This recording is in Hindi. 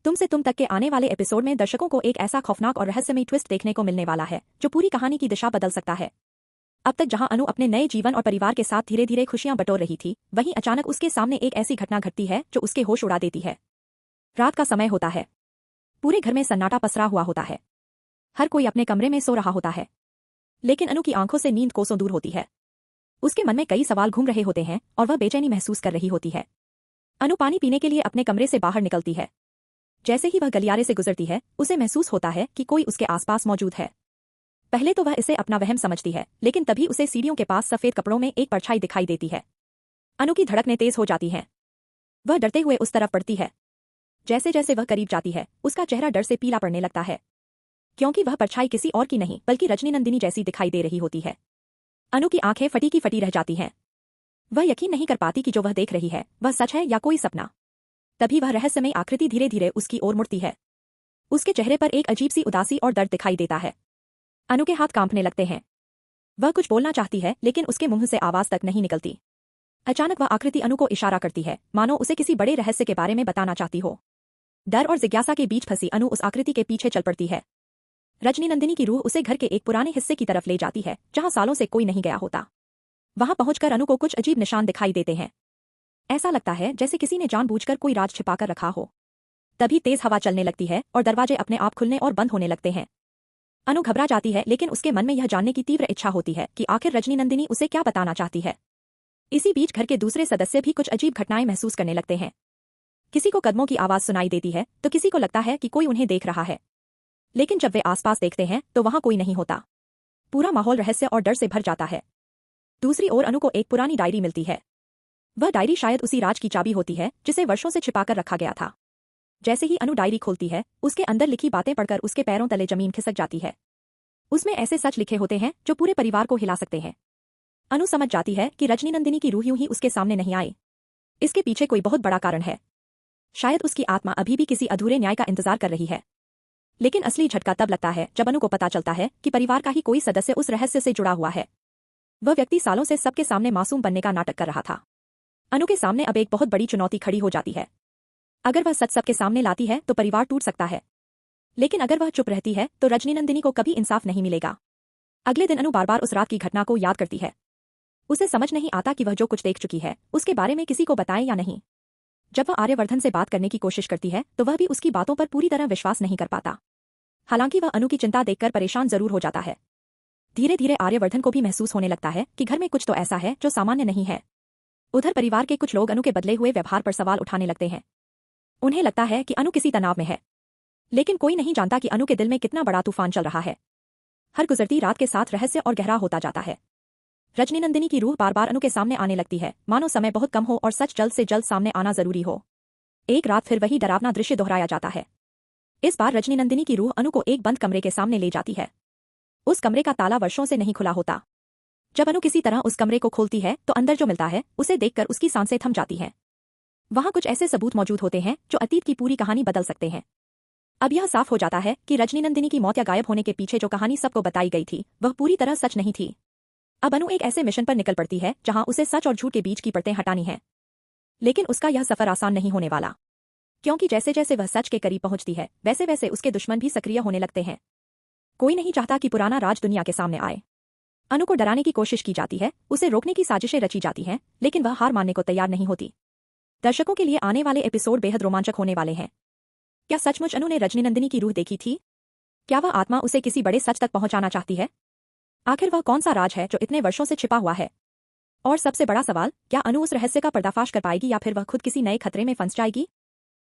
तुम से तुम तक के आने वाले एपिसोड में दर्शकों को एक ऐसा खौफनाक और रहस्यमयी ट्विस्ट देखने को मिलने वाला है जो पूरी कहानी की दिशा बदल सकता है। अब तक जहां अनु अपने नए जीवन और परिवार के साथ धीरे धीरे खुशियां बटोर रही थी, वहीं अचानक उसके सामने एक ऐसी घटना घटती है जो उसके होश उड़ा देती है। रात का समय होता है। पूरे घर में सन्नाटा पसरा हुआ होता है। हर कोई अपने कमरे में सो रहा होता है, लेकिन अनु की आंखों से नींद कोसों दूर होती है। उसके मन में कई सवाल घूम रहे होते हैं और वह बेचैनी महसूस कर रही होती है। अनु पानी पीने के लिए अपने कमरे से बाहर निकलती है। जैसे ही वह गलियारे से गुजरती है, उसे महसूस होता है कि कोई उसके आसपास मौजूद है। पहले तो वह इसे अपना वहम समझती है, लेकिन तभी उसे सीढ़ियों के पास सफेद कपड़ों में एक परछाई दिखाई देती है। अनु की धड़कनें तेज हो जाती हैं। वह डरते हुए उस तरफ बढ़ती है। जैसे जैसे वह करीब जाती है, उसका चेहरा डर से पीला पड़ने लगता है, क्योंकि वह परछाई किसी और की नहीं बल्कि रजनीनंदिनी जैसी दिखाई दे रही होती है। अनु की आंखें फटी की फटी रह जाती हैं। वह यकीन नहीं कर पाती कि जो वह देख रही है वह सच है या कोई सपना। तभी वह रहस्यमयी आकृति धीरे धीरे उसकी ओर मुड़ती है। उसके चेहरे पर एक अजीब सी उदासी और दर्द दिखाई देता है। अनु के हाथ कांपने लगते हैं। वह कुछ बोलना चाहती है, लेकिन उसके मुंह से आवाज तक नहीं निकलती। अचानक वह आकृति अनु को इशारा करती है, मानो उसे किसी बड़े रहस्य के बारे में बताना चाहती हो। डर और जिज्ञासा के बीच फंसी अनु उस आकृति के पीछे चल पड़ती है। रजनीनंदिनी की रूह उसे घर के एक पुराने हिस्से की तरफ ले जाती है, जहां सालों से कोई नहीं गया होता। वहां पहुंचकर अनु को कुछ अजीब निशान दिखाई देते हैं। ऐसा लगता है जैसे किसी ने जानबूझकर कोई राज छिपाकर रखा हो। तभी तेज हवा चलने लगती है और दरवाजे अपने आप खुलने और बंद होने लगते हैं। अनु घबरा जाती है, लेकिन उसके मन में यह जानने की तीव्र इच्छा होती है कि आखिर रजनीनंदिनी उसे क्या बताना चाहती है। इसी बीच घर के दूसरे सदस्य भी कुछ अजीब घटनाएं महसूस करने लगते हैं। किसी को कदमों की आवाज सुनाई देती है तो किसी को लगता है कि कोई उन्हें देख रहा है, लेकिन जब वे आसपास देखते हैं तो वहां कोई नहीं होता। पूरा माहौल रहस्य और डर से भर जाता है। दूसरी ओर अनु को एक पुरानी डायरी मिलती है। वह डायरी शायद उसी राज की चाबी होती है जिसे वर्षों से छिपाकर रखा गया था। जैसे ही अनु डायरी खोलती है, उसके अंदर लिखी बातें पढ़कर उसके पैरों तले जमीन खिसक जाती है। उसमें ऐसे सच लिखे होते हैं जो पूरे परिवार को हिला सकते हैं। अनु समझ जाती है कि रजनीनंदिनी की रूह यूं ही उसके सामने नहीं आई। इसके पीछे कोई बहुत बड़ा कारण है। शायद उसकी आत्मा अभी भी किसी अधूरे न्याय का इंतजार कर रही है। लेकिन असली झटका तब लगता है जब अनु को पता चलता है कि परिवार का ही कोई सदस्य उस रहस्य से जुड़ा हुआ है। वह व्यक्ति सालों से सबके सामने मासूम बनने का नाटक कर रहा था। अनु के सामने अब एक बहुत बड़ी चुनौती खड़ी हो जाती है। अगर वह सच सबके सामने लाती है तो परिवार टूट सकता है, लेकिन अगर वह चुप रहती है तो रजनीनंदिनी को कभी इंसाफ नहीं मिलेगा। अगले दिन अनु बार बार उस रात की घटना को याद करती है। उसे समझ नहीं आता कि वह जो कुछ देख चुकी है उसके बारे में किसी को बताए या नहीं। जब वह आर्यवर्धन से बात करने की कोशिश करती है तो वह भी उसकी बातों पर पूरी तरह विश्वास नहीं कर पाता। हालांकि वह अनु की चिंता देखकर परेशान जरूर हो जाता है। धीरे धीरे आर्यवर्धन को भी महसूस होने लगता है कि घर में कुछ तो ऐसा है जो सामान्य नहीं है। उधर परिवार के कुछ लोग अनु के बदले हुए व्यवहार पर सवाल उठाने लगते हैं। उन्हें लगता है कि अनु किसी तनाव में है, लेकिन कोई नहीं जानता कि अनु के दिल में कितना बड़ा तूफान चल रहा है। हर गुजरती रात के साथ रहस्य और गहरा होता जाता है। रजनीनंदिनी की रूह बार बार अनु के सामने आने लगती है, मानो समय बहुत कम हो और सच जल्द से जल्द सामने आना जरूरी हो। एक रात फिर वही डरावना दृश्य दोहराया जाता है। इस बार रजनीनंदिनी की रूह अनु को एक बंद कमरे के सामने ले जाती है। उस कमरे का ताला वर्षों से नहीं खुला होता। जब अनु किसी तरह उस कमरे को खोलती है तो अंदर जो मिलता है उसे देखकर उसकी सांसें थम जाती हैं। वहां कुछ ऐसे सबूत मौजूद होते हैं जो अतीत की पूरी कहानी बदल सकते हैं। अब यह साफ हो जाता है कि रजनीनंदिनी की मौत या गायब होने के पीछे जो कहानी सबको बताई गई थी वह पूरी तरह सच नहीं थी। अब अनु एक ऐसे मिशन पर निकल पड़ती है जहां उसे सच और झूठ के बीच की परतें हटानी है। लेकिन उसका यह सफर आसान नहीं होने वाला, क्योंकि जैसे जैसे वह सच के करीब पहुंचती है वैसे वैसे उसके दुश्मन भी सक्रिय होने लगते हैं। कोई नहीं चाहता कि पुराना राज दुनिया के सामने आए। अनु को डराने की कोशिश की जाती है, उसे रोकने की साजिशें रची जाती हैं, लेकिन वह हार मानने को तैयार नहीं होती। दर्शकों के लिए आने वाले एपिसोड बेहद रोमांचक होने वाले हैं। क्या सचमुच अनु ने रजनीनंदिनी की रूह देखी थी? क्या वह आत्मा उसे किसी बड़े सच तक पहुंचाना चाहती है? आखिर वह कौन सा राज है जो इतने वर्षों से छिपा हुआ है? और सबसे बड़ा सवाल, क्या अनु उस रहस्य का पर्दाफाश कर पाएगी या फिर वह खुद किसी नए खतरे में फंस जाएगी?